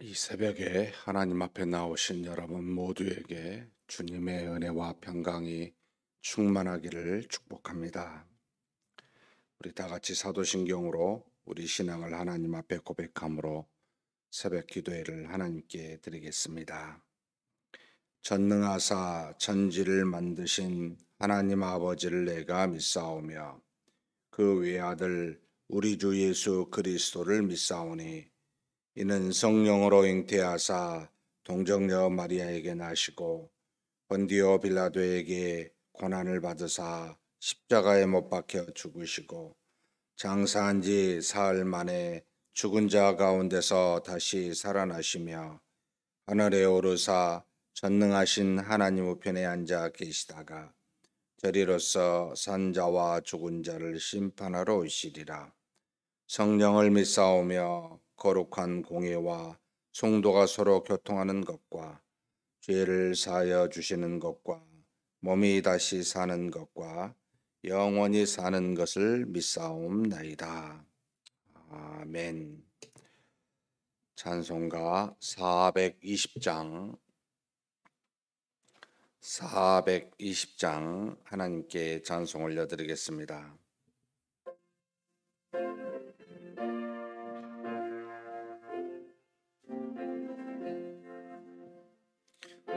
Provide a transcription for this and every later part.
이 새벽에 하나님 앞에 나오신 여러분 모두에게 주님의 은혜와 평강이 충만하기를 축복합니다. 우리 다 같이 사도신경으로 우리 신앙을 하나님 앞에 고백함으로 새벽 기도회를 하나님께 드리겠습니다. 전능하사 천지를 만드신 하나님 아버지를 내가 믿사오며 그 외아들 우리 주 예수 그리스도를 믿사오니 이는 성령으로 잉태하사 동정녀 마리아에게 나시고 본디오 빌라도에게 고난을 받으사 십자가에 못 박혀 죽으시고 장사한 지 사흘 만에 죽은 자 가운데서 다시 살아나시며 하늘에 오르사 전능하신 하나님 우편에 앉아 계시다가 저리로서 산 자와 죽은 자를 심판하러 오시리라. 성령을 믿사오며 거룩한 공예와 성도가 서로 교통하는 것과 죄를 사하여 주시는 것과 몸이 다시 사는 것과 영원히 사는 것을 믿사옵나이다. 아멘. 찬송가 420장 하나님께 찬송 올려드리겠습니다.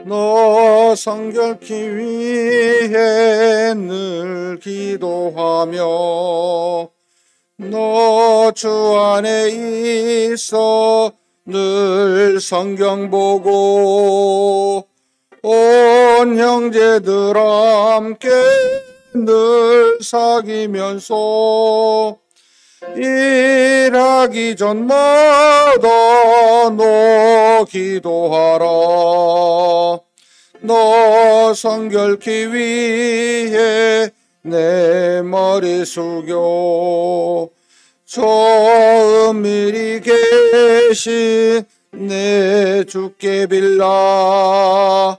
너 성결케 위해 늘 기도하며 너 주 안에 있어 늘 성경 보고 온 형제들 함께 늘 사귀면서 일하기 전마다 너 기도하라. 너 성결케 위해 내 머리 숙여 저 은밀히 계신 내 주께 빌라.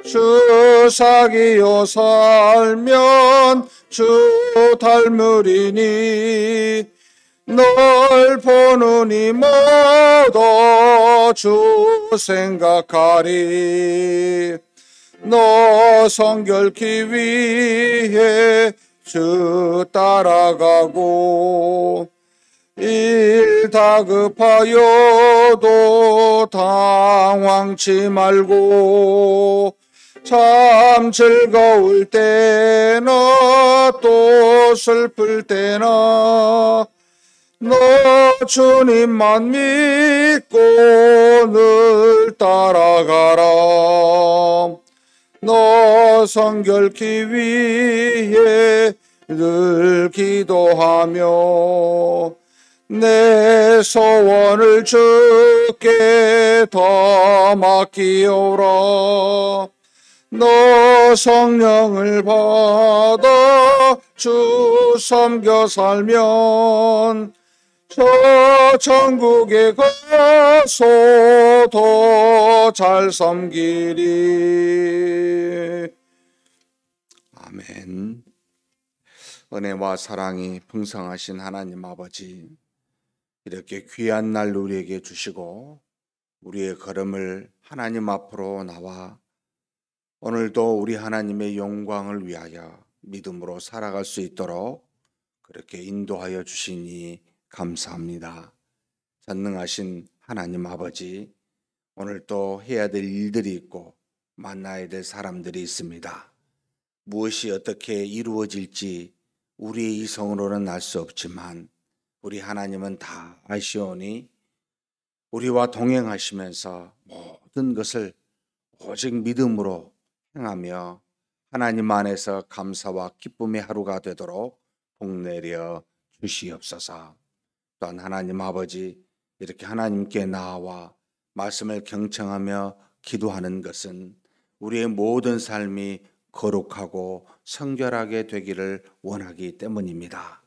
주 사귀어 살면 주 닮으리니 널 보느니 모두 주 생각하리. 너 성결케 위해 주 따라가고 일 다급하여도 당황치 말고 참 즐거울 때나 또 슬플 때나 너 주님만 믿고 늘 따라가라. 너 성결케 위해 늘 기도하며 내 소원을 주께 더 맡기오라. 너 성령을 받아 주 섬겨 살면 저 천국에 가서 더 잘 섬기리. 아멘. 은혜와 사랑이 풍성하신 하나님 아버지, 이렇게 귀한 날 우리에게 주시고 우리의 걸음을 하나님 앞으로 나와 오늘도 우리 하나님의 영광을 위하여 믿음으로 살아갈 수 있도록 그렇게 인도하여 주시니 감사합니다. 전능하신 하나님 아버지, 오늘 또 해야 될 일들이 있고 만나야 될 사람들이 있습니다. 무엇이 어떻게 이루어질지 우리의 이성으로는 알 수 없지만 우리 하나님은 다 아시오니 우리와 동행하시면서 모든 것을 오직 믿음으로 행하며 하나님 안에서 감사와 기쁨의 하루가 되도록 복내려 주시옵소서. 또한 하나님 아버지, 이렇게 하나님께 나아와 말씀을 경청하며 기도하는 것은 우리의 모든 삶이 거룩하고 성결하게 되기를 원하기 때문입니다.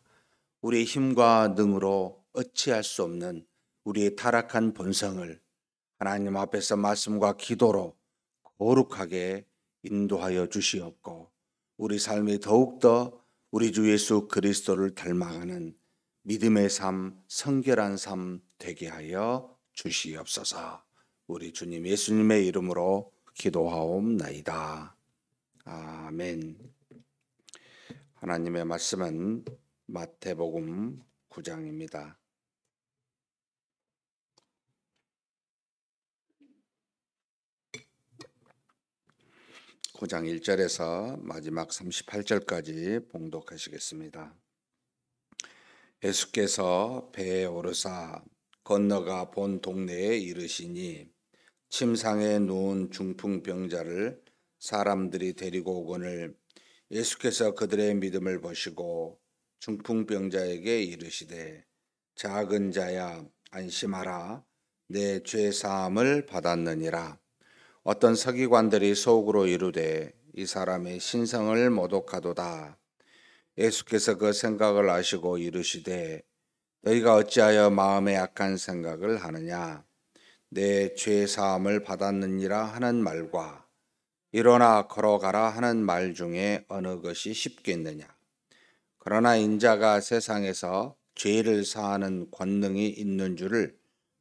우리의 힘과 능으로 어찌할 수 없는 우리의 타락한 본성을 하나님 앞에서 말씀과 기도로 거룩하게 인도하여 주시옵고 우리 삶이 더욱더 우리 주 예수 그리스도를 닮아가는 믿음의 삶, 성결한 삶 되게 하여 주시옵소서. 우리 주님 예수님의 이름으로 기도하옵나이다. 아멘. 하나님의 말씀은 마태복음 9장입니다. 9장 1절에서 마지막 38절까지 봉독하시겠습니다. 예수께서 배에 오르사 건너가 본 동네에 이르시니 침상에 누운 중풍병자를 사람들이 데리고 오거늘 예수께서 그들의 믿음을 보시고 중풍병자에게 이르시되 작은 자야 안심하라 내 죄 사함을 받았느니라. 어떤 서기관들이 속으로 이르되 이 사람의 신성을 모독하도다. 예수께서 그 생각을 아시고 이르시되 너희가 어찌하여 마음에 악한 생각을 하느냐. 내 죄 사함을 받았느니라 하는 말과 일어나 걸어가라 하는 말 중에 어느 것이 쉽겠느냐. 그러나 인자가 세상에서 죄를 사하는 권능이 있는 줄을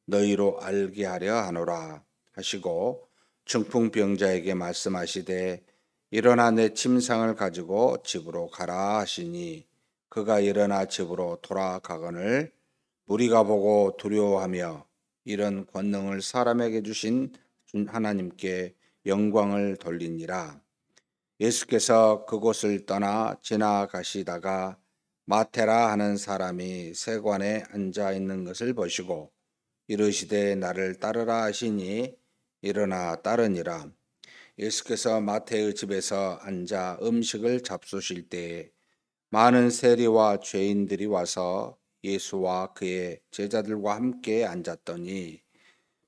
너희로 알게 하려 하노라 하시고 중풍병자에게 말씀하시되 일어나 내 침상을 가지고 집으로 가라 하시니 그가 일어나 집으로 돌아가거늘 무리가 보고 두려워하며 이런 권능을 사람에게 주신 하나님께 영광을 돌리니라. 예수께서 그곳을 떠나 지나가시다가 마테라 하는 사람이 세관에 앉아 있는 것을 보시고 이르시되 나를 따르라 하시니 일어나 따르니라. 예수께서 마태의 집에서 앉아 음식을 잡수실 때에 많은 세리와 죄인들이 와서 예수와 그의 제자들과 함께 앉았더니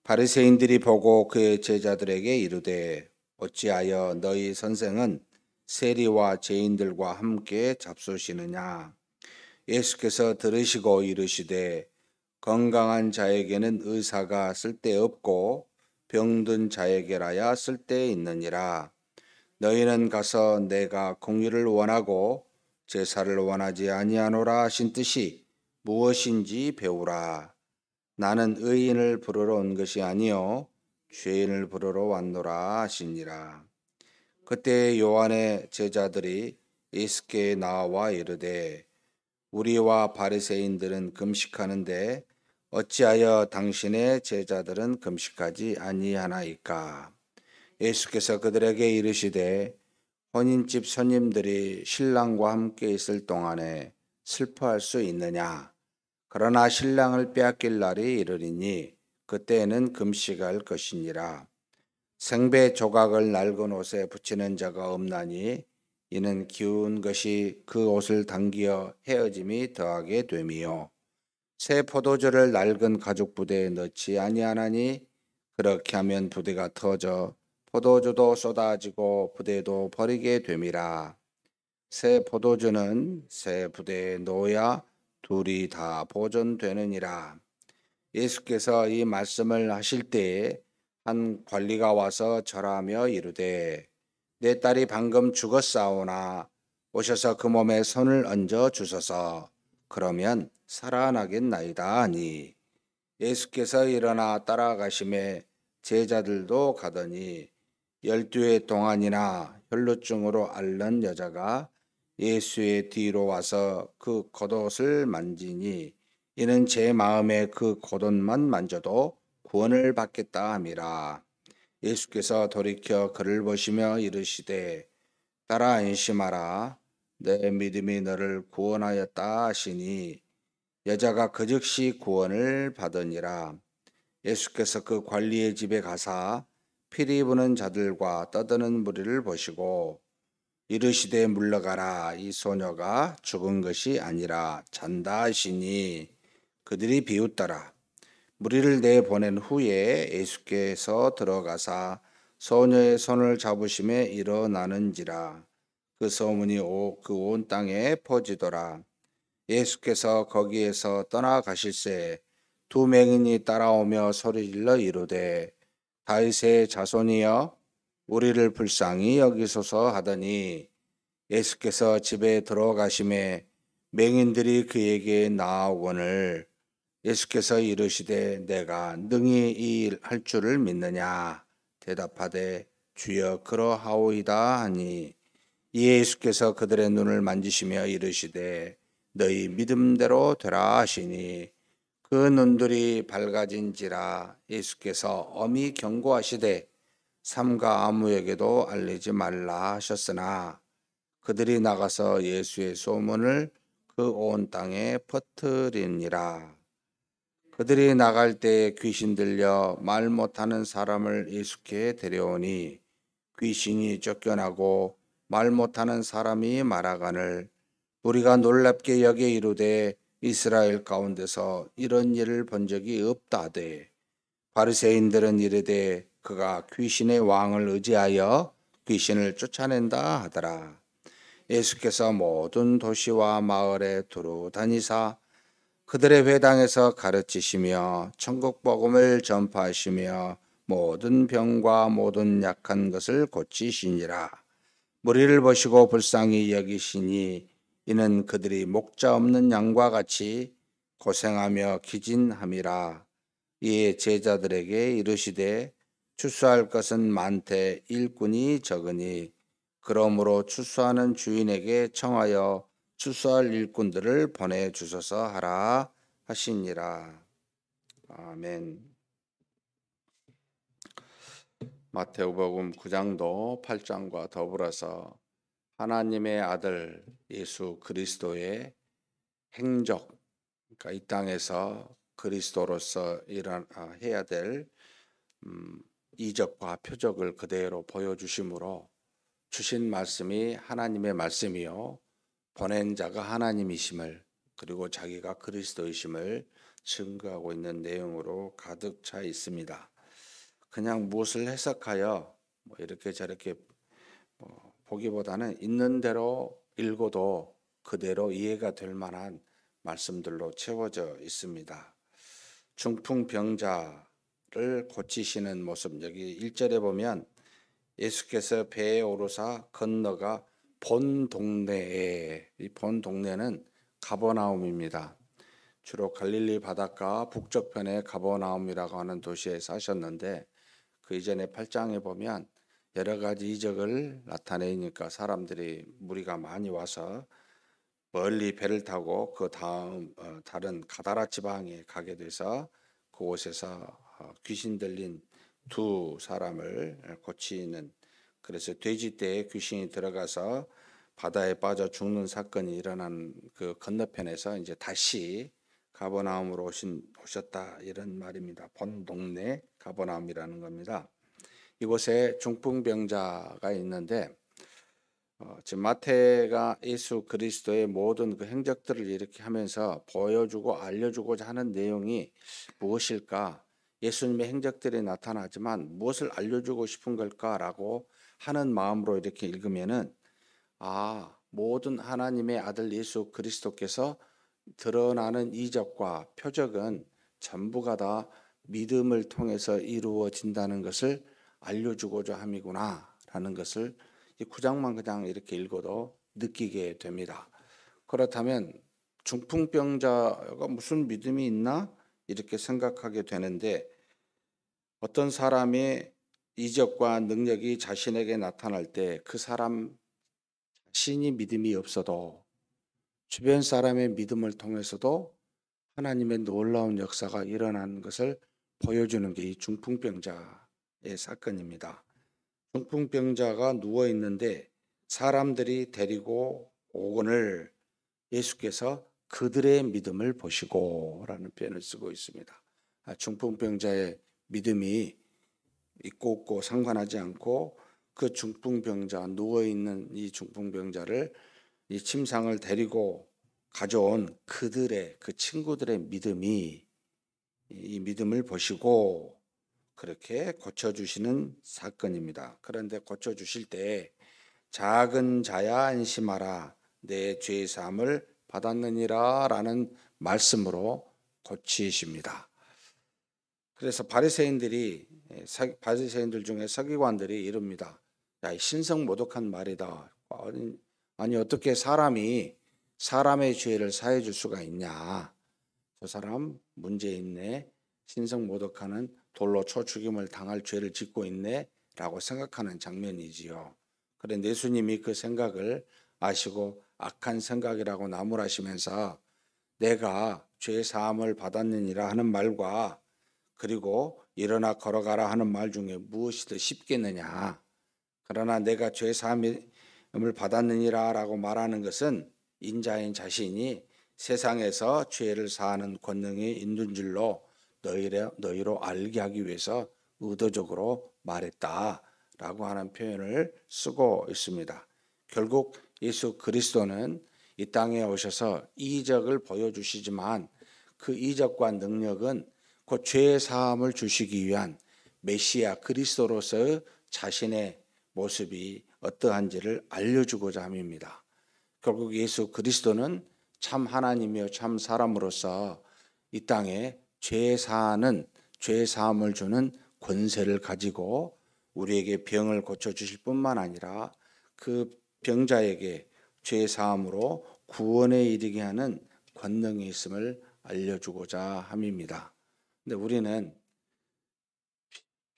바리새인들이 보고 그의 제자들에게 이르되 어찌하여 너희 선생은 세리와 죄인들과 함께 잡수시느냐. 예수께서 들으시고 이르시되 건강한 자에게는 의사가 쓸데없고 병든 자에게라야 쓸데있느니라. 너희는 가서 내가 공의를 원하고 제사를 원하지 아니하노라 하신 뜻이 무엇인지 배우라. 나는 의인을 부르러 온 것이 아니요 죄인을 부르러 왔노라 하시니라. 그때 요한의 제자들이 예수께 나와 이르되 우리와 바리새인들은 금식하는데 어찌하여 당신의 제자들은 금식하지 아니하나이까? 예수께서 그들에게 이르시되 혼인집 손님들이 신랑과 함께 있을 동안에 슬퍼할 수 있느냐? 그러나 신랑을 빼앗길 날이 이르리니 그때에는 금식할 것이니라. 생배 조각을 낡은 옷에 붙이는 자가 없나니 이는 기운 것이 그 옷을 당기어 헤어짐이 더하게 됨이요 새 포도주를 낡은 가죽 부대에 넣지 아니하나니 그렇게 하면 부대가 터져 포도주도 쏟아지고 부대도 버리게 됨이라. 새 포도주는 새 부대에 놓아야 둘이 다 보존되느니라. 예수께서 이 말씀을 하실 때에 한 관리가 와서 절하며 이르되 내 딸이 방금 죽었사오나 오셔서 그 몸에 손을 얹어 주소서. 그러면 살아나겠나이다 하니 예수께서 일어나 따라가심에 제자들도 가더니 12해 동안이나 혈루증으로 앓는 여자가 예수의 뒤로 와서 그 겉옷을 만지니 이는 제 마음에 그 겉옷만 만져도 구원을 받겠다 함이라. 예수께서 돌이켜 그를 보시며 이르시되 딸아 안심하라 내 믿음이 너를 구원하였다 하시니 여자가 그 즉시 구원을 받으니라. 예수께서 그 관리의 집에 가사 피리 부는 자들과 떠드는 무리를 보시고 이르시되 물러가라 이 소녀가 죽은 것이 아니라 잔다 하시니 그들이 비웃더라. 무리를 내보낸 후에 예수께서 들어가사 소녀의 손을 잡으심에 일어나는지라. 그 소문이 그 온 땅에 퍼지더라. 예수께서 거기에서 떠나가실새 두 맹인이 따라오며 소리질러 이르되 다윗의 자손이여 우리를 불쌍히 여기소서 하더니 예수께서 집에 들어가심에 맹인들이 그에게 나아오거늘 예수께서 이르시되 내가 능히 이 일 할 줄을 믿느냐 대답하되 주여 그러하오이다 하니 이에 예수께서 그들의 눈을 만지시며 이르시되 너희 믿음대로 되라 하시니 그 눈들이 밝아진지라. 예수께서 엄히 경고하시되 삼가 아무에게도 알리지 말라 하셨으나 그들이 나가서 예수의 소문을 그 온 땅에 퍼뜨리니라. 그들이 나갈 때에 귀신 들려 말 못하는 사람을 예수께 데려오니 귀신이 쫓겨나고 말 못하는 사람이 말하거늘 우리가 놀랍게 여겨 이르되 이스라엘 가운데서 이런 일을 본 적이 없다 하되 바리새인들은 이르되 그가 귀신의 왕을 의지하여 귀신을 쫓아낸다 하더라. 예수께서 모든 도시와 마을에 두루 다니사 그들의 회당에서 가르치시며 천국 복음을 전파하시며 모든 병과 모든 약한 것을 고치시니라. 무리를 보시고 불쌍히 여기시니 이는 그들이 목자 없는 양과 같이 고생하며 기진함이라. 이에 제자들에게 이르시되 추수할 것은 많되 일꾼이 적으니 그러므로 추수하는 주인에게 청하여 추수할 일꾼들을 보내주소서 하라 하시니라. 아멘. 마태복음 9장도 8장과 더불어서 하나님의 아들 예수 그리스도의 행적, 그러니까 이 땅에서 그리스도로서 해야 될 이적과 표적을 그대로 보여주심으로 주신 말씀이 하나님의 말씀이요 보낸 자가 하나님이심을 그리고 자기가 그리스도이심을 증거하고 있는 내용으로 가득 차 있습니다. 그냥 무엇을 해석하여 이렇게 저렇게 보기보다는 있는 대로 읽어도 그대로 이해가 될 만한 말씀들로 채워져 있습니다. 중풍병자를 고치시는 모습, 여기 1절에 보면 예수께서 배에 오르사 건너가 본 동네에, 이 본 동네는 가버나움입니다. 주로 갈릴리 바닷가 북쪽편의 가버나움이라고 하는 도시에 사셨는데 그 이전에 8장에 보면 여러 가지 이적을 나타내니까 사람들이 무리가 많이 와서 멀리 배를 타고 그 다음 다른 가다라 지방에 가게 돼서 그곳에서 귀신 들린 두 사람을 고치는, 그래서 돼지떼에 귀신이 들어가서 바다에 빠져 죽는 사건이 일어난 그 건너편에서 이제 다시 가버나움으로 오셨다 이런 말입니다. 본 동네 가버나움이라는 겁니다. 이곳에 중풍병자가 있는데 지금 마태가 예수 그리스도의 모든 그 행적들을 이렇게 하면서 보여주고 알려주고자 하는 내용이 무엇일까? 예수님의 행적들이 나타나지만 무엇을 알려주고 싶은 걸까라고 하는 마음으로 이렇게 읽으면은 모든 하나님의 아들 예수 그리스도께서 드러나는 이적과 표적은 전부가 다 믿음을 통해서 이루어진다는 것을 알려주고자 함이구나라는 것을 이 9장만 그냥 이렇게 읽어도 느끼게 됩니다. 그렇다면 중풍병자가 무슨 믿음이 있나 이렇게 생각하게 되는데, 어떤 사람의 이적과 능력이 자신에게 나타날 때 그 사람 자신이 믿음이 없어도 주변 사람의 믿음을 통해서도 하나님의 놀라운 역사가 일어나는 것을 보여주는 게 이 중풍병자의 사건입니다. 중풍병자가 누워 있는데 사람들이 데리고 오거늘 예수께서 그들의 믿음을 보시고라는 표현을 쓰고 있습니다. 중풍병자의 믿음이 있고 없고 상관하지 않고 그 중풍병자, 누워 있는 이 중풍병자를, 이 침상을 데리고 가져온 그들의 그 친구들의 믿음이, 이 믿음을 보시고 그렇게 고쳐주시는 사건입니다. 그런데 고쳐주실 때 작은 자야 안심하라 내 죄 사함을 받았느니라 라는 말씀으로 고치십니다. 그래서 바리새인들 중에 서기관들이 이릅니다. 야, 신성모독한 말이다. 아니 어떻게 사람이 사람의 죄를 사해 줄 수가 있냐. 저 사람 문제 있네. 신성모독하는, 돌로 쳐 죽임을 당할 죄를 짓고 있네 라고 생각하는 장면이지요. 그런데 예수님이 그 생각을 아시고 악한 생각이라고 나무라시면서 내가 죄 사함을 받았느니라 하는 말과 그리고 일어나 걸어가라 하는 말 중에 무엇이 더 쉽겠느냐. 그러나 내가 죄 사함을 받았느니라 라고 말하는 것은 인자인 자신이 세상에서 죄를 사하는 권능이 있는 줄로 너희로 알게 하기 위해서 의도적으로 말했다라고 하는 표현을 쓰고 있습니다. 결국 예수 그리스도는 이 땅에 오셔서 이적을 보여주시지만 그 이적과 능력은 곧 죄의 사함을 주시기 위한 메시아 그리스도로서의 자신의 모습이 어떠한지를 알려주고자 함입니다. 결국 예수 그리스도는 참 하나님이요 참 사람으로서 이 땅에 죄 사함을 주는 권세를 가지고 우리에게 병을 고쳐 주실 뿐만 아니라 그 병자에게 죄 사함으로 구원에 이르게 하는 권능이 있음을 알려주고자 함입니다. 근데 우리는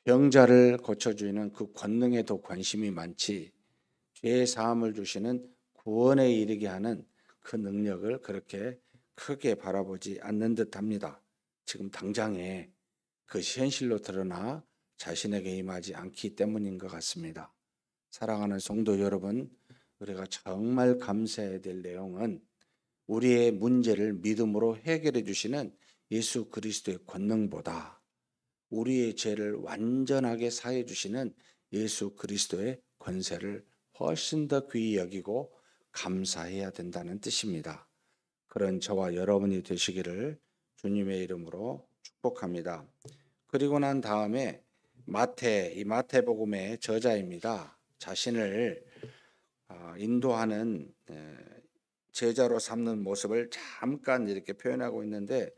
병자를 고쳐주는 그 권능에 더 관심이 많지 죄 사함을 주시는 구원에 이르게 하는 그 능력을 그렇게 크게 바라보지 않는 듯합니다. 지금 당장에 그것이 현실로 드러나 자신에게 임하지 않기 때문인 것 같습니다. 사랑하는 성도 여러분, 우리가 정말 감사해야 될 내용은 우리의 문제를 믿음으로 해결해 주시는 예수 그리스도의 권능보다 우리의 죄를 완전하게 사해 주시는 예수 그리스도의 권세를 훨씬 더 귀히 여기고 감사해야 된다는 뜻입니다. 그런 저와 여러분이 되시기를 주님의 이름으로 축복합니다. 그리고 난 다음에 이 마태복음의 저자입니다. 자신을 인도하는 제자로 삼는 모습을 잠깐 이렇게 표현하고 있는데,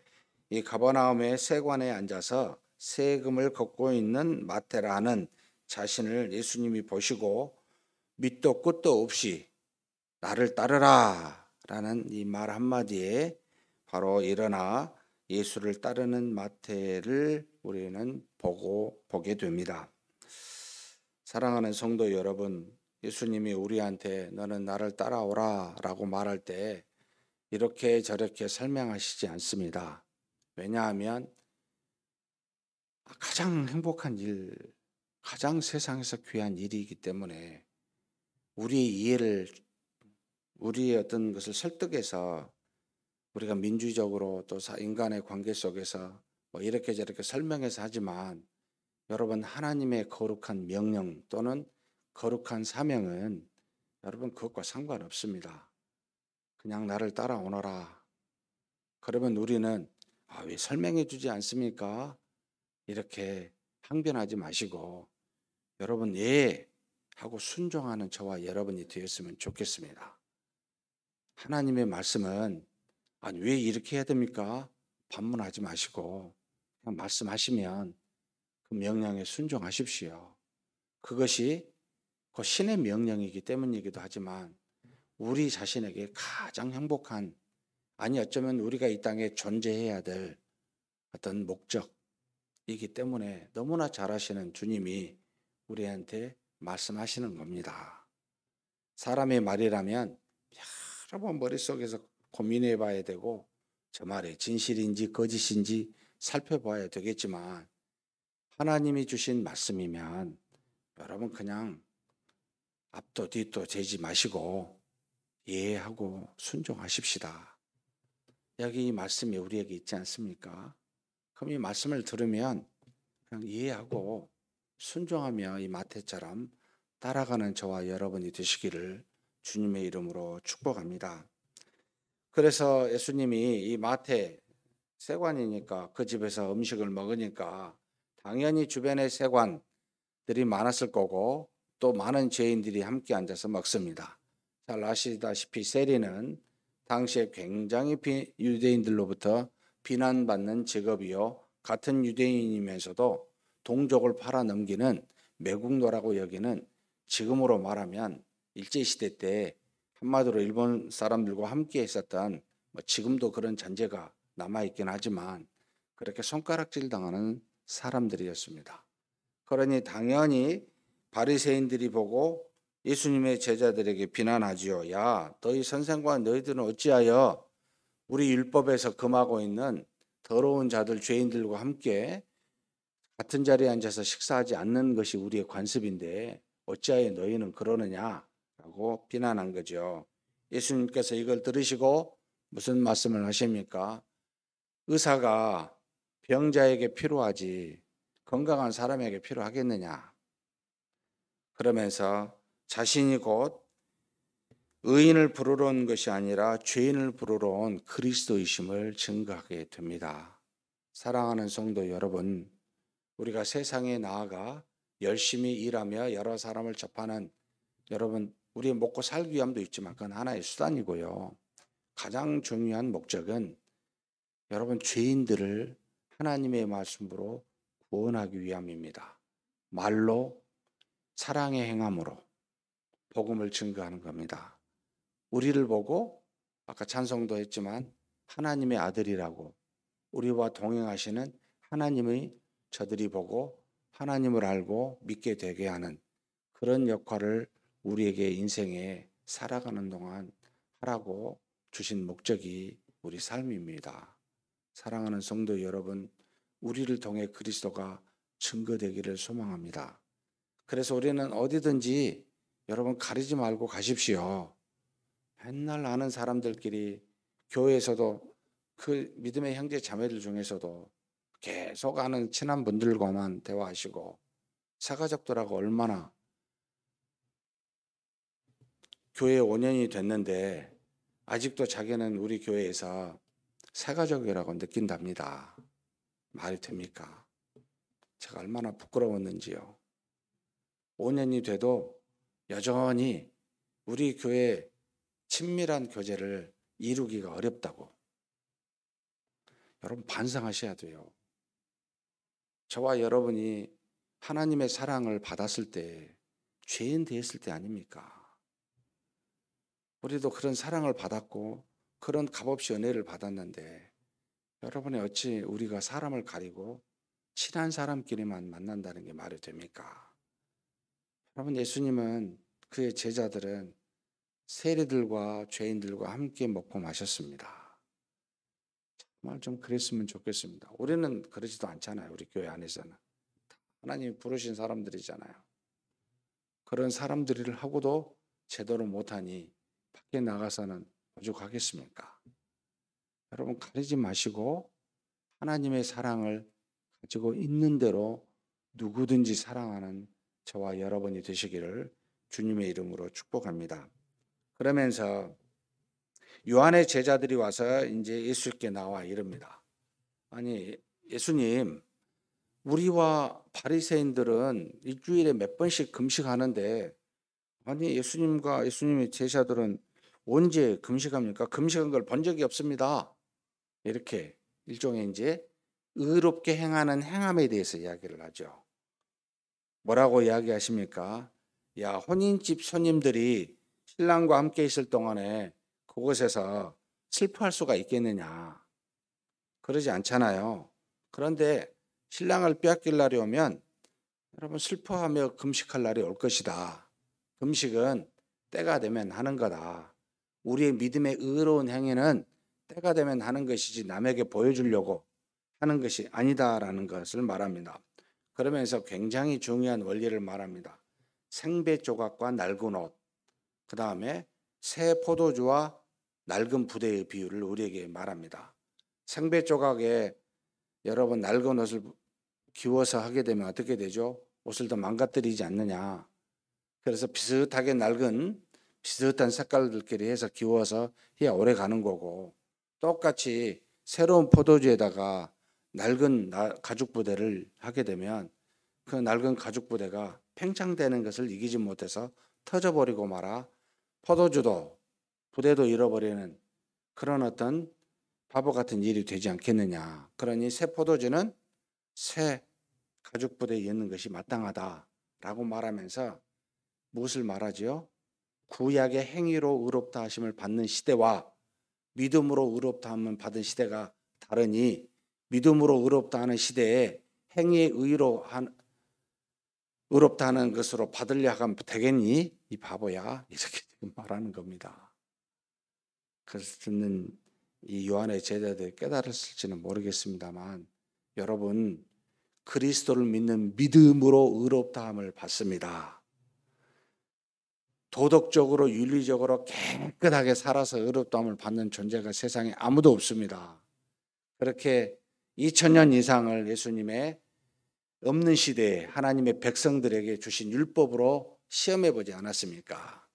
이 가버나움의 세관에 앉아서 세금을 걷고 있는 마태라는 자신을 예수님이 보시고 밑도 끝도 없이 나를 따르라 라는 이 말 한마디에 바로 일어나 예수를 따르는 마태를 우리는 보게 됩니다. 사랑하는 성도 여러분, 예수님이 우리한테 너는 나를 따라오라 라고 말할 때 이렇게 저렇게 설명하시지 않습니다. 왜냐하면 가장 행복한 일, 가장 세상에서 귀한 일이기 때문에 우리의 어떤 것을 설득해서 우리가 민주적으로 또 인간의 관계 속에서 뭐 이렇게 저렇게 설명해서 하지만 여러분 하나님의 거룩한 명령 또는 거룩한 사명은 여러분 그것과 상관없습니다. 그냥 나를 따라오너라. 그러면 우리는 왜 설명해 주지 않습니까? 이렇게 항변하지 마시고 여러분 예 하고 순종하는 저와 여러분이 되었으면 좋겠습니다. 하나님의 말씀은 아니 왜 이렇게 해야 됩니까? 반문하지 마시고 그냥 말씀하시면 그 명령에 순종하십시오. 그것이 그 신의 명령이기 때문이기도 하지만 우리 자신에게 가장 행복한 아니 어쩌면 우리가 이 땅에 존재해야 될 어떤 목적이기 때문에 너무나 잘 아시는 주님이 우리한테 말씀하시는 겁니다. 사람의 말이라면 여러 번 머릿속에서 고민해 봐야 되고 저 말이 진실인지 거짓인지 살펴봐야 되겠지만 하나님이 주신 말씀이면 여러분 그냥 앞도 뒤도 재지 마시고 이해하고 순종하십시다. 여기 이 말씀이 우리에게 있지 않습니까? 그럼 이 말씀을 들으면 그냥 이해하고 순종하며 이 마태처럼 따라가는 저와 여러분이 되시기를 주님의 이름으로 축복합니다. 그래서 예수님이 이 마태 세관이니까 그 집에서 음식을 먹으니까 당연히 주변에 세관들이 많았을 거고 또 많은 죄인들이 함께 앉아서 먹습니다. 잘 아시다시피 세리는 당시에 굉장히 유대인들로부터 비난받는 직업이요. 같은 유대인이면서도 동족을 팔아넘기는 매국노라고 여기는 지금으로 말하면 일제시대 때 한마디로 일본 사람들과 함께 있었던 지금도 그런 잔재가 남아있긴 하지만 그렇게 손가락질 당하는 사람들이었습니다. 그러니 당연히 바리새인들이 보고 예수님의 제자들에게 비난하지요. 야, 너희 선생과 너희들은 어찌하여 우리 율법에서 금하고 있는 더러운 자들 죄인들과 함께 같은 자리에 앉아서 식사하지 않는 것이 우리의 관습인데 어찌하여 너희는 그러느냐라고 비난한 거죠. 예수님께서 이걸 들으시고 무슨 말씀을 하십니까? 의사가 병자에게 필요하지 건강한 사람에게 필요하겠느냐? 그러면서 자신이 곧 의인을 부르러 온 것이 아니라 죄인을 부르러 온 그리스도이심을 증거하게 됩니다. 사랑하는 성도 여러분, 우리가 세상에 나아가 열심히 일하며 여러 사람을 접하는 여러분, 우리 먹고 살기 위함도 있지만 그건 하나의 수단이고요. 가장 중요한 목적은 여러분 죄인들을 하나님의 말씀으로 구원하기 위함입니다. 말로 사랑의 행함으로 복음을 증거하는 겁니다. 우리를 보고 아까 찬송도 했지만 하나님의 아들이라고 우리와 동행하시는 하나님의 저들이 보고 하나님을 알고 믿게 되게 하는 그런 역할을 우리에게 인생에 살아가는 동안 하라고 주신 목적이 우리 삶입니다. 사랑하는 성도 여러분, 우리를 통해 그리스도가 증거되기를 소망합니다. 그래서 우리는 어디든지 여러분 가리지 말고 가십시오. 맨날 아는 사람들끼리 교회에서도 그 믿음의 형제 자매들 중에서도 계속 아는 친한 분들과만 대화하시고 사가족들하고 얼마나 교회 5년이 됐는데 아직도 자기는 우리 교회에서 사가족이라고 느낀답니다. 말이 됩니까? 제가 얼마나 부끄러웠는지요. 5년이 돼도 여전히 우리 교회 친밀한 교제를 이루기가 어렵다고. 여러분 반성하셔야 돼요. 저와 여러분이 하나님의 사랑을 받았을 때 죄인 되었을 때 아닙니까? 우리도 그런 사랑을 받았고 그런 값없이 은혜를 받았는데 여러분이 어찌 우리가 사람을 가리고 친한 사람끼리만 만난다는 게 말이 됩니까? 여러분, 예수님은 그의 제자들은 세리들과 죄인들과 함께 먹고 마셨습니다. 정말 좀 그랬으면 좋겠습니다. 우리는 그러지도 않잖아요. 우리 교회 안에서는. 하나님이 부르신 사람들이잖아요. 그런 사람들을 하고도 제대로 못하니 밖에 나가서는 오죽하겠습니까? 여러분, 가리지 마시고 하나님의 사랑을 가지고 있는 대로 누구든지 사랑하는 저와 여러분이 되시기를 주님의 이름으로 축복합니다. 그러면서 요한의 제자들이 와서 이제 예수께 나와 이릅니다. 아니, 예수님, 우리와 바리새인들은 일주일에 몇 번씩 금식하는데 아니 예수님과 예수님의 제자들은 언제 금식합니까? 금식한 걸 본 적이 없습니다. 이렇게 일종의 이제 의롭게 행하는 행함에 대해서 이야기를 하죠. 뭐라고 이야기하십니까? 야, 혼인집 손님들이 신랑과 함께 있을 동안에 그곳에서 슬퍼할 수가 있겠느냐? 그러지 않잖아요. 그런데 신랑을 빼앗길 날이 오면 여러분 슬퍼하며 금식할 날이 올 것이다. 금식은 때가 되면 하는 거다. 우리의 믿음의 의로운 행위는 때가 되면 하는 것이지 남에게 보여주려고 하는 것이 아니다라는 것을 말합니다. 그러면서 굉장히 중요한 원리를 말합니다. 생배 조각과 낡은 옷, 그 다음에 새 포도주와 낡은 부대의 비유를 우리에게 말합니다. 생배 조각에 여러분 낡은 옷을 기워서 하게 되면 어떻게 되죠? 옷을 더 망가뜨리지 않느냐. 그래서 비슷하게 낡은 비슷한 색깔들끼리 해서 기워서 해야 오래 가는 거고, 똑같이 새로운 포도주에다가 낡은 가죽 부대를 하게 되면 그 낡은 가죽 부대가 팽창되는 것을 이기지 못해서 터져버리고 말아 포도주도 부대도 잃어버리는 그런 어떤 바보 같은 일이 되지 않겠느냐. 그러니 새 포도주는 새 가죽 부대에 있는 것이 마땅하다라고 말하면서 무엇을 말하지요? 구약의 행위로 의롭다 하심을 받는 시대와 믿음으로 의롭다 함을 받은 시대가 다르니 믿음으로 의롭다 하는 시대에 행위의 의롭다 하는 것으로 받으려 하면 되겠니? 이 바보야. 이렇게 말하는 겁니다. 그래서 듣는 이 요한의 제자들이 깨달았을지는 모르겠습니다만 여러분 그리스도를 믿는 믿음으로 의롭다 함을 받습니다. 도덕적으로 윤리적으로 깨끗하게 살아서 의롭다함을 받는 존재가 세상에 아무도 없습니다. 그렇게 2000년 이상을 예수님의 없는 시대에 하나님의 백성들에게 주신 율법으로 시험해 보지 않았습니까?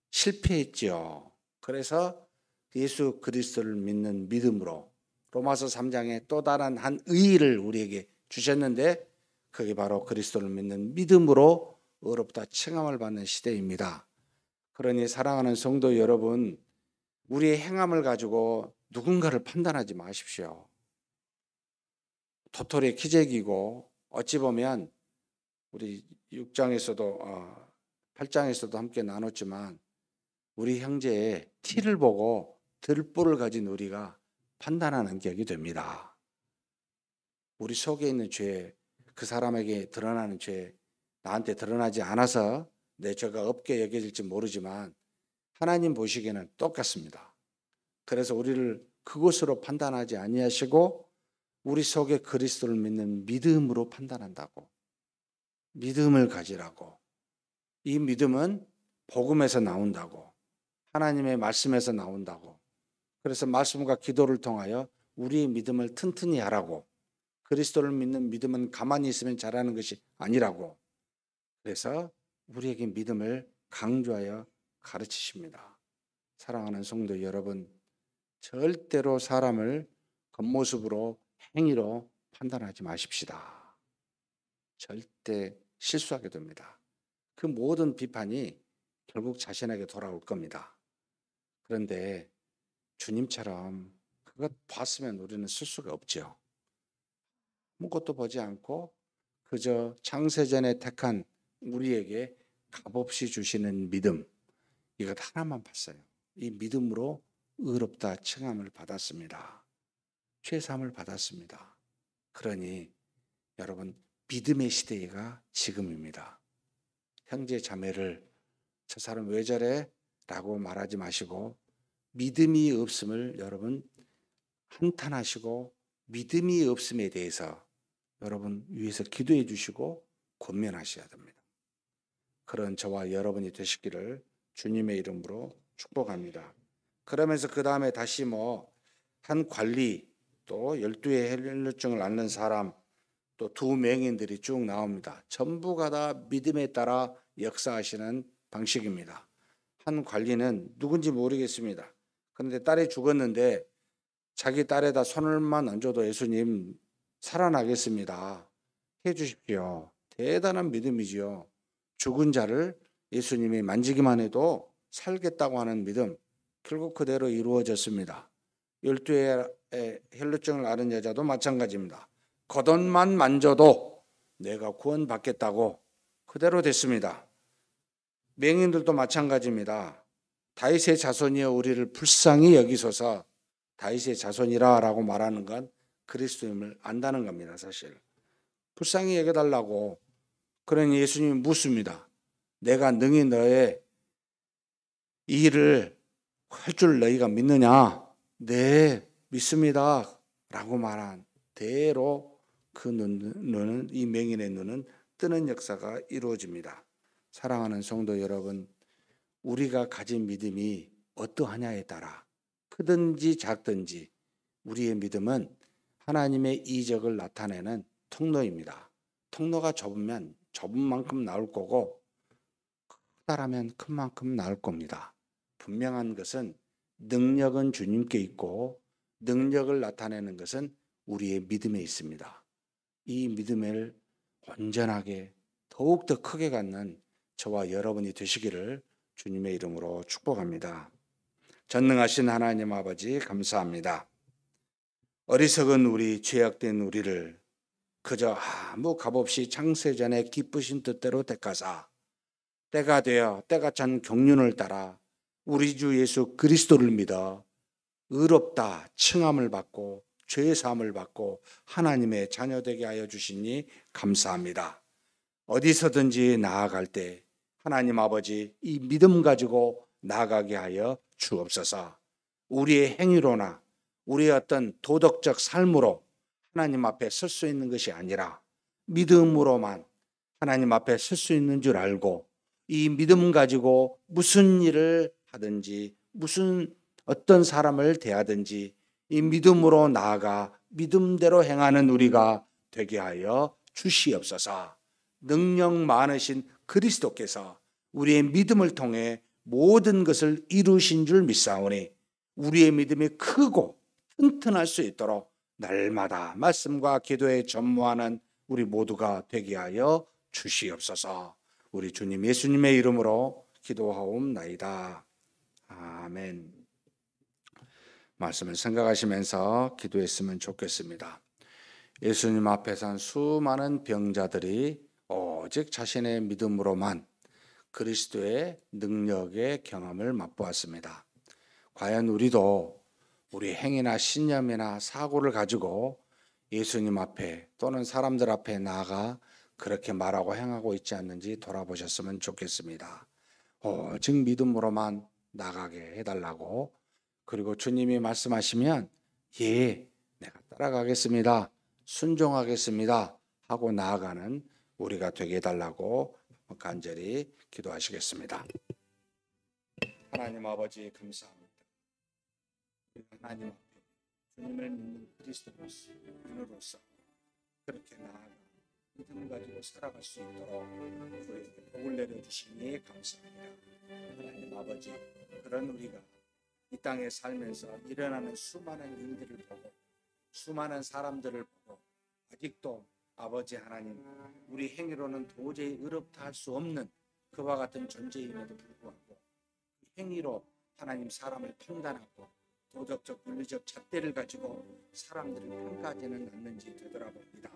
실패했죠. 그래서 예수 그리스도를 믿는 믿음으로 로마서 3장에 또 다른 한 의의를 우리에게 주셨는데 그게 바로 그리스도를 믿는 믿음으로 의롭다 칭함을 받는 시대입니다. 그러니 사랑하는 성도 여러분, 우리의 행함을 가지고 누군가를 판단하지 마십시오. 도토리 키재기고 어찌 보면 우리 6장에서도 8장에서도 함께 나눴지만 우리 형제의 티를 보고 들보를 가진 우리가 판단하는 격이 됩니다. 우리 속에 있는 죄, 그 사람에게 드러나는 죄, 나한테 드러나지 않아서 내 죄가 없게 여겨질지 모르지만 하나님 보시기에는 똑같습니다. 그래서 우리를 그것으로 판단하지 아니하시고 우리 속에 그리스도를 믿는 믿음으로 판단한다고. 믿음을 가지라고. 이 믿음은 복음에서 나온다고. 하나님의 말씀에서 나온다고. 그래서 말씀과 기도를 통하여 우리의 믿음을 튼튼히 하라고. 그리스도를 믿는 믿음은 가만히 있으면 자라는 것이 아니라고. 그래서 우리에게 믿음을 강조하여 가르치십니다. 사랑하는 성도 여러분, 절대로 사람을 겉모습으로 행위로 판단하지 마십시다. 절대 실수하게 됩니다. 그 모든 비판이 결국 자신에게 돌아올 겁니다. 그런데 주님처럼 그것 봤으면 우리는 쓸 수가 없죠. 아무것도 보지 않고 그저 창세전에 택한 우리에게 값없이 주시는 믿음, 이것 하나만 봤어요. 이 믿음으로 의롭다 칭함을 받았습니다. 죄사함을 받았습니다. 그러니 여러분, 믿음의 시대가 지금입니다. 형제 자매를 저 사람 왜 저래? 라고 말하지 마시고 믿음이 없음을 여러분 한탄하시고 믿음이 없음에 대해서 여러분 위해서 기도해 주시고 권면하셔야 됩니다. 그런 저와 여러분이 되시기를 주님의 이름으로 축복합니다. 그러면서 그 다음에 다시 한 관리, 또 12의 혈루증을 앓는 사람, 또 두 맹인들이 쭉 나옵니다. 전부가 다 믿음에 따라 역사하시는 방식입니다. 한 관리는 누군지 모르겠습니다. 그런데 딸이 죽었는데 자기 딸에다 손을만 얹어도 예수님 살아나겠습니다. 해 주십시오. 대단한 믿음이지요. 죽은 자를 예수님이 만지기만 해도 살겠다고 하는 믿음, 결국 그대로 이루어졌습니다. 12의 혈루증을 앓은 여자도 마찬가지입니다. 겉옷만 만져도 내가 구원받겠다고 그대로 됐습니다. 맹인들도 마찬가지입니다. 다윗의 자손이여 우리를 불쌍히 여기소서. 다윗의 자손이라 라고 말하는 건 그리스도임을 안다는 겁니다. 사실 불쌍히 여겨달라고. 그러니 예수님이 묻습니다. 내가 능히 너의 이 일을 할 줄 너희가 믿느냐? 네, 믿습니다 라고 말한 대로 그 눈은, 이 맹인의 눈은 뜨는 역사가 이루어집니다. 사랑하는 성도 여러분, 우리가 가진 믿음이 어떠하냐에 따라 크든지 작든지 우리의 믿음은 하나님의 이적을 나타내는 통로입니다. 통로가 좁으면 좁은 만큼 나올 거고 크다라면 큰 만큼 나올 겁니다. 분명한 것은 능력은 주님께 있고 능력을 나타내는 것은 우리의 믿음에 있습니다. 이 믿음을 온전하게 더욱더 크게 갖는 저와 여러분이 되시기를 주님의 이름으로 축복합니다. 전능하신 하나님 아버지 감사합니다. 어리석은 우리, 죄악된 우리를 그저 아무 값없이 창세전에 기쁘신 뜻대로 택하사 때가 되어 때가 찬 경륜을 따라 우리 주 예수 그리스도를 믿어 의롭다 칭함을 받고 죄 사함을 받고 하나님의 자녀되게 하여 주시니 감사합니다. 어디서든지 나아갈 때 하나님 아버지 이 믿음 가지고 나아가게 하여 주옵소서. 우리의 행위로나 우리의 어떤 도덕적 삶으로 하나님 앞에 설 수 있는 것이 아니라 믿음으로만 하나님 앞에 설 수 있는 줄 알고 이 믿음 가지고 무슨 일을 하든지 무슨 어떤 사람을 대하든지 이 믿음으로 나아가 믿음대로 행하는 우리가 되게 하여 주시옵소서. 능력 많으신 그리스도께서 우리의 믿음을 통해 모든 것을 이루신 줄 믿사오니 우리의 믿음이 크고 튼튼할 수 있도록 날마다 말씀과 기도에 전무하는 우리 모두가 되게 하여 주시옵소서. 우리 주님 예수님의 이름으로 기도하옵나이다. 아멘. 말씀을 생각하시면서 기도했으면 좋겠습니다. 예수님 앞에 선 수많은 병자들이 오직 자신의 믿음으로만 그리스도의 능력의 경험을 맛보았습니다. 과연 우리도 우리 행위나 신념이나 사고를 가지고 예수님 앞에 또는 사람들 앞에 나아가 그렇게 말하고 행하고 있지 않는지 돌아보셨으면 좋겠습니다. 오직 믿음으로만 나가게 해달라고, 그리고 주님이 말씀하시면 예, 내가 따라가겠습니다, 순종하겠습니다 하고 나아가는 우리가 되게 해달라고 간절히 기도하시겠습니다. 하나님 아버지 감사합니다. 하나님 앞에 주님을 믿는 그리스도인으로서 그렇게 나아가 믿음 가지고 살아갈 수 있도록 우리에게 복을 내려주시니 감사합니다. 하나님 아버지, 그런 우리가 이 땅에 살면서 일어나는 수많은 일들을 보고 수많은 사람들을 보고 아직도 아버지 하나님, 우리 행위로는 도저히 의롭다 할 수 없는 그와 같은 존재임에도 불구하고 그 행위로 하나님 사람을 판단하고 도덕적 윤리적 잣대를 가지고 사람들을 평가하지는 않는지 되돌아봅니다.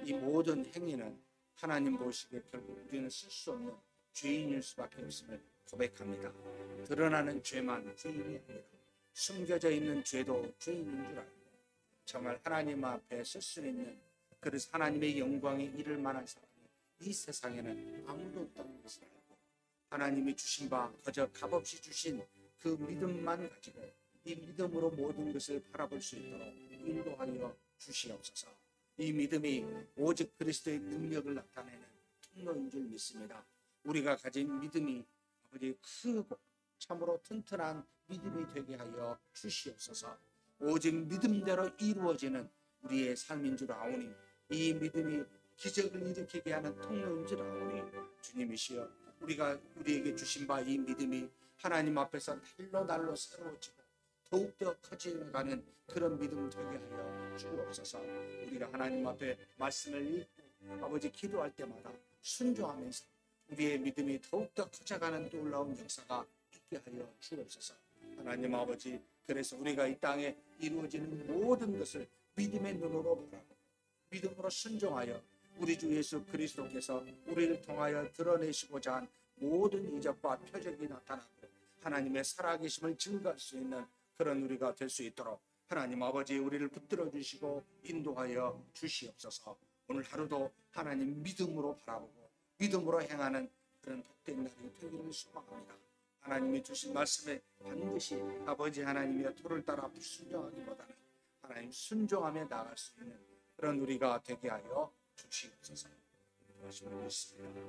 이 모든 행위는 하나님 보시기에 결국 우리는 쓸 수 없는 죄인일 수밖에 없음을 고백합니다. 드러나는 죄만 죄인이 아니라 숨겨져 있는 죄도 죄인인 줄 알고 정말 하나님 앞에 설 수 있는, 그래서 하나님의 영광에 이를 만한 사람이 이 세상에는 아무도 없다는 것을 알고 하나님이 주신 바 거저 값없이 주신 그 믿음만 가지고 이 믿음으로 모든 것을 바라볼 수 있도록 인도하여 주시옵소서. 이 믿음이 오직 그리스도의 능력을 나타내는 통로인 줄 믿습니다. 우리가 가진 믿음이 아버지 크고 참으로 튼튼한 믿음이 되게 하여 주시옵소서. 오직 믿음대로 이루어지는 우리의 삶인 줄 아오니 이 믿음이 기적을 일으키게 하는 통로인 줄 아오니 주님이시여, 우리에게 주신 바 이 믿음이 하나님 앞에서 날로 날로 새로워지고 더욱더 커져가는 그런 믿음 되게 하여 주옵소서. 우리가 하나님 앞에 말씀을 읽고 아버지 기도할 때마다 순종하면서 우리의 믿음이 더욱더 커져가는 놀라운 역사가 있게 하여 주옵소서. 하나님 아버지, 그래서 우리가 이 땅에 이루어지는 모든 것을 믿음의 눈으로 바라보고 믿음으로 순종하여 우리 주 예수 그리스도께서 우리를 통하여 드러내시고자 한 모든 이적과 표적이 나타나고 하나님의 살아계심을 증거할 수 있는 그런 우리가 될 수 있도록 하나님 아버지 우리를 붙들어 주시고 인도하여 주시옵소서. 오늘 하루도 하나님 믿음으로 바라보고 믿음으로 행하는 그런 복된 날이 되기를 소망합니다. 하나님이 주신 말씀에 반드시 아버지 하나님의 도를 따라 불순종하기보다는 하나님 순종하며 나아갈 수 있는 그런 우리가 되게 하여 주시옵소서. 말씀을 믿습니다.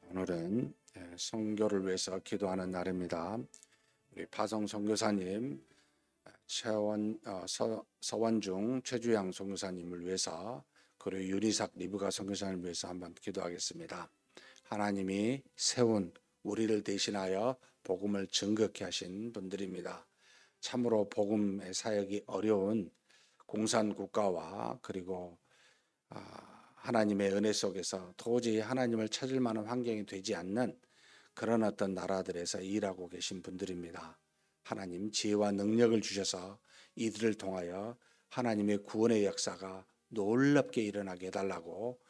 오늘은 선교를 위해서 기도하는 날입니다. 우리 파성 선교사님, 서원중 최주양 선교사님을 위해서, 그리고 윤희삭 리브가 선교사님을 위해서 한번 기도하겠습니다. 하나님이 세운 우리를 대신하여 복음을 증거케 하신 분들입니다. 참으로 복음의 사역이 어려운 공산국가와 그리고 하나님의 은혜 속에서 도저히 하나님을 찾을 만한 환경이 되지 않는 그런 어떤 나라들에서 일하고 계신 분들입니다. 하나님 지혜와 능력을 주셔서 이들을 통하여 하나님의 구원의 역사가 놀랍게 일어나게 해달라고,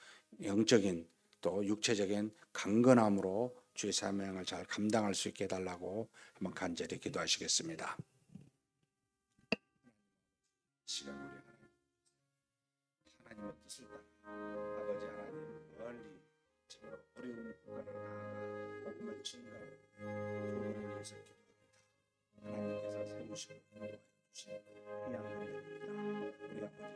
영적인 또 육체적인 강건함으로 주의 사명을 잘 감당할 수 있게 해달라고 한번 간절히 기도하시겠습니다. 시간 우리 하나님의 뜻을 따라 아버지 하나님 멀리 정말 어려운 국가에 나아가 복음을 증거하고 교회를 위해서 기도합니다. 하나님께서 세우시고 인도하여 주신 귀한 은혜입니다. 우리 아버지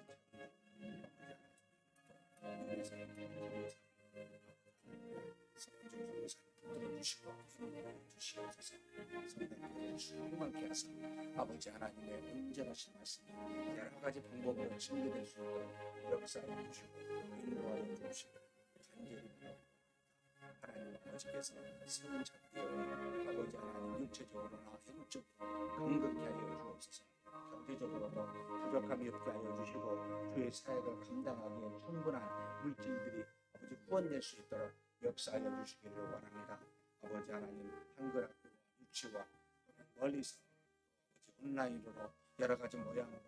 주시고 주시옵소서. 성령님 충만케 하사 아버지 하나님의 온전하신 말씀이 여러 가지 방법으로 증거될 수 있도록 역사해 주시고 인도하여 주시고 간절히 하나님 아버지께서 세운 자들이여 아버지 하나님 육체적으로나 영적으로 건강케 하여 주옵소서. 경제적으로도 부족함이 없게 하여 주시고 주의 사역을 감당하기에 충분한 물질들이 아버지 후원될 수 있도록 역사하여 주시기를 원합니다. 아버지 하나님 한글학교 유치와 멀리서 아버지 온라인으로 여러 가지 모양으로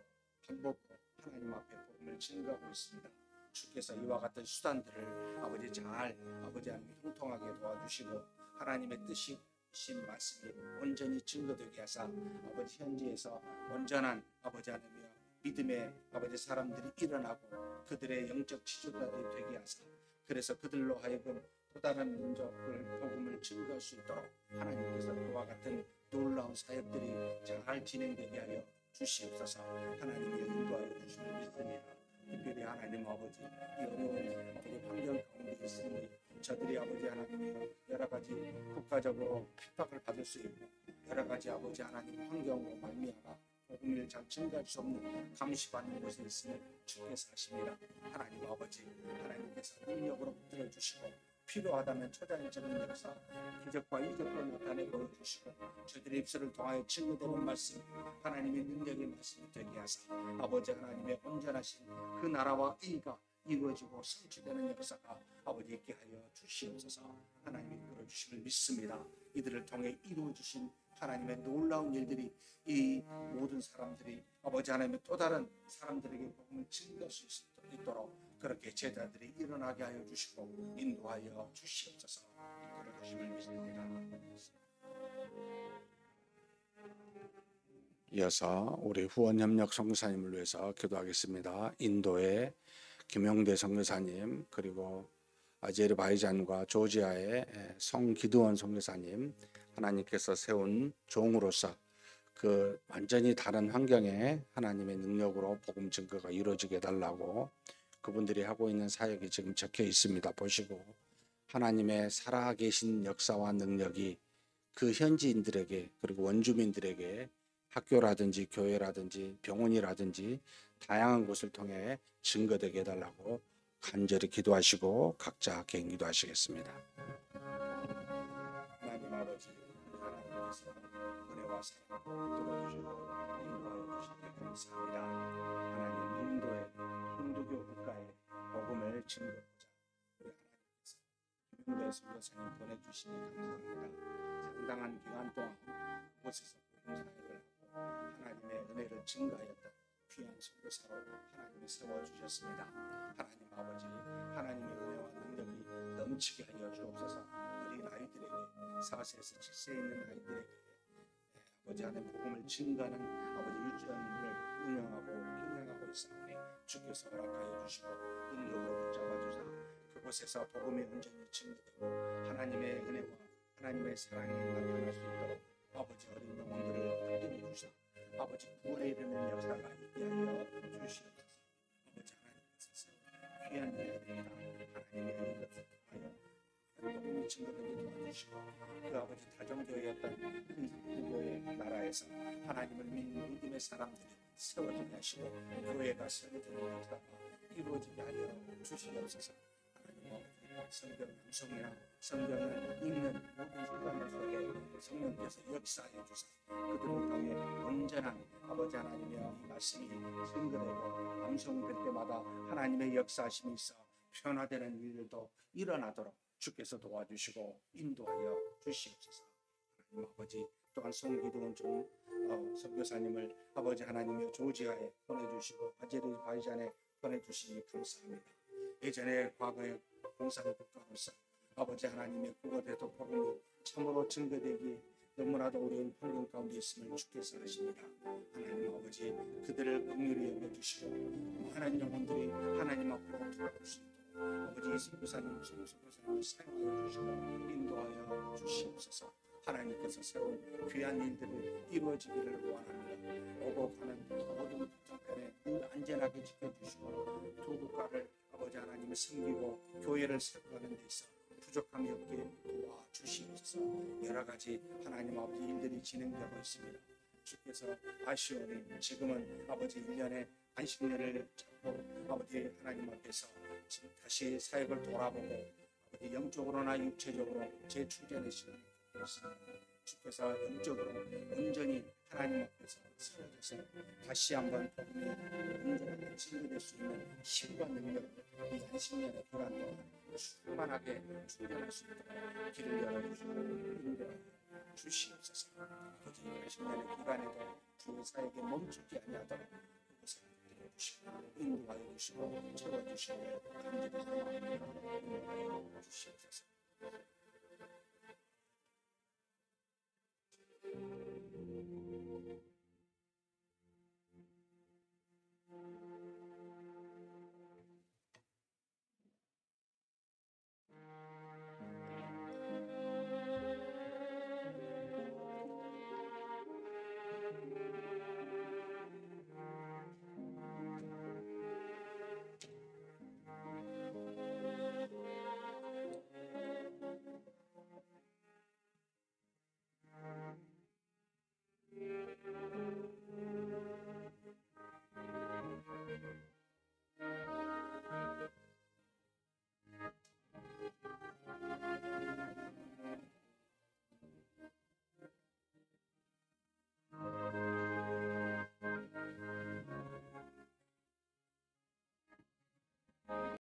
방법으로 하나님 앞에 복음을 증거하고 있습니다. 주께서 이와 같은 수단들을 아버지 잘 아버지 하나님 형통하게 도와주시고 하나님의 뜻이 신 말씀이 온전히 증거되게 하사 아버지 현지에서 온전한 아버지 하나님이여 믿음의 아버지 사람들이 일어나고 그들의 영적 지도자들이 되게 하사 그래서 그들로 하여금 또 다른 민족을 복음을 증거할 수 있도록 하나님께서 그와 같은 놀라운 사역들이 잘 진행되게 하여 주시옵소서. 하나님의 인도하여 주심을 믿습니다. 특별히 하나님 아버지 이 어려운 아버지 환경 가운데 있으니 저들이 아버지 하나님의 여러 가지 국가적으로 핍박을 받을 수 있고 여러 가지 아버지 하나님 환경으로 말미암아 복음을 잘 증거할 수 없는 감시받는 곳에 있음을 주께서 하십니다. 하나님 아버지 하나님께서 능력으로 붙들어 주시고 필요하다면 초자연적인 역사 기적과 이적으로 나타내 보여주시고 저들의 입술을 통하여 증거되는 말씀 하나님의 능력의 말씀이 되게 하사 아버지 하나님의 온전하신 그 나라와 의가 이루어지고 성취되는 역사가 아버지 있게 하여 주시옵소서. 하나님이 이끌어주심을 믿습니다. 이들을 통해 이루어주신 하나님의 놀라운 일들이 이 모든 사람들이 아버지 하나님의 또 다른 사람들에게 복음을 증거할 수 있도록 그렇게 제자들이 일어나게 하여 주시고 인도하여 주시옵소서. 이끌어 주심을 믿습니다. 이어서 우리 후원협력 선교사님을 위해서 기도하겠습니다. 인도의 김용대 선교사님, 그리고 아제르바이잔과 조지아의 성기드원 선교사님, 하나님께서 세운 종으로서 그 완전히 다른 환경에 하나님의 능력으로 복음 증거가 이루어지게 해달라고 그분들이 하고 있는 사역이 지금 적혀 있습니다. 보시고 하나님의 살아계신 역사와 능력이 그 현지인들에게 그리고 원주민들에게 학교라든지 교회라든지 병원이라든지 다양한 곳을 통해 증거되게 해달라고 간절히 기도하시고 각자 개인 기도하시겠습니다. 하나님 아버지, 하나님께서 은혜와 사랑을 들어주시고 인도하여 주시기에 감사합니다. 하나님, 인도의 힌두교 국가에 복음을 증거하자 우리 하나님께서 김용대 선교사님 보내주시니 감사합니다. 상당한 기간 동안 그곳에서 복음 사역을 하고 하나님의 은혜를 증거하였던 귀한 선교사로 하나님이 세워주셨습니다. 하나님 아버지, 하나님의 은혜와 능력이 넘치게 하여 주옵소서. 어린 아이들에게 4세에서 7세 있는 아이들에게 아버지 안에 복음을 증거하는 아버지 유치원을 운영하고 경영하고 있사오니 주께서 허락하여 주시고 능력으로 붙잡아 주사 그곳에서 복음이 온전히 증거되고 하나님의 은혜와 하나님의 사랑이 나타날 수 있도록 아버지 어린 영혼들을 붙들어 주사 아버지 구원에 이르는 역사가 있게 하여 주시옵소서. 아버지 하나님께서 귀한 일들이나 하나님의 이것을 통하여 복음이 증거되게 도와주시고 그 아버지 다정교회였던 그리스도교의 나라에서 하나님을 믿는 믿음의 사람들이 세워지게 하시고 교회가 세워지는 역사가 이루어지게 하여 주시옵소서. 하나님 성경 암송이나 성경을 읽는 모든 시간들 속에 성령께서 역사해 주사 그들을 통해 온전한 아버지 하나님의 이 말씀이 증거되고 암송될 때마다 하나님의 역사하심이 있어 변화되는 일들도 일어나도록 주께서 도와주시고 인도하여 주시옵소서. 하나님 아버지, 또한 성기드원 선교사님을 아버지 하나님의 조지아에 보내주시고 아제르바이잔에 보내주시니 감사합니다. 예전에 과거의 공산국가로서 아버지 하나님의 그곳에도 복음이 참으로 증거되기 너무나도 어려운 환경 가운데 있음을 주께서 아십니다. 하나님 아버지, 그들을 긍휼히 여겨주시고 많은 영혼들이 하나님 앞으로 돌아올 수 있도록 아버지 선교사님, 선교사님을 사용하여 주시고 인도하여 주시옵소서. 하나님께서 세운 귀한 일들을 이루어지기를 원합니다. 오고 가는 모든 국정편에 늘 안전하게 지켜주시고 두 국가를 아버지 하나님을 섬기고 교회를 세워가는 데 있어 부족함이 없게 도와주시옵소서. 여러 가지 하나님 아버지 일들이 진행되고 있습니다. 주께서 아시오니 지금은 아버지 1년에 안식년을 잡고 아버지 하나님 앞에서 지금 다시 사역을 돌아보고 아버지 영적으로나 육체적으로 재충전의 시간을 갖고 있습니다. 주께서 영적으로 온전히 하나님 앞에서 세워져서 다시 한번 복음이 온전하게 증거될 수 있는 힘과 능력을 이 안식년의 기간 동안 충만하게 충전할 수 있도록 길을 열어주시고 인도하여 주시옵소서. 아버지 안식년의 기간에도 주의 사역에 멈추지 아니하도록 그것을 주시고 인도하여 주시고 채워주시고 간절히 소망합니다. 인도하여 주시옵소서.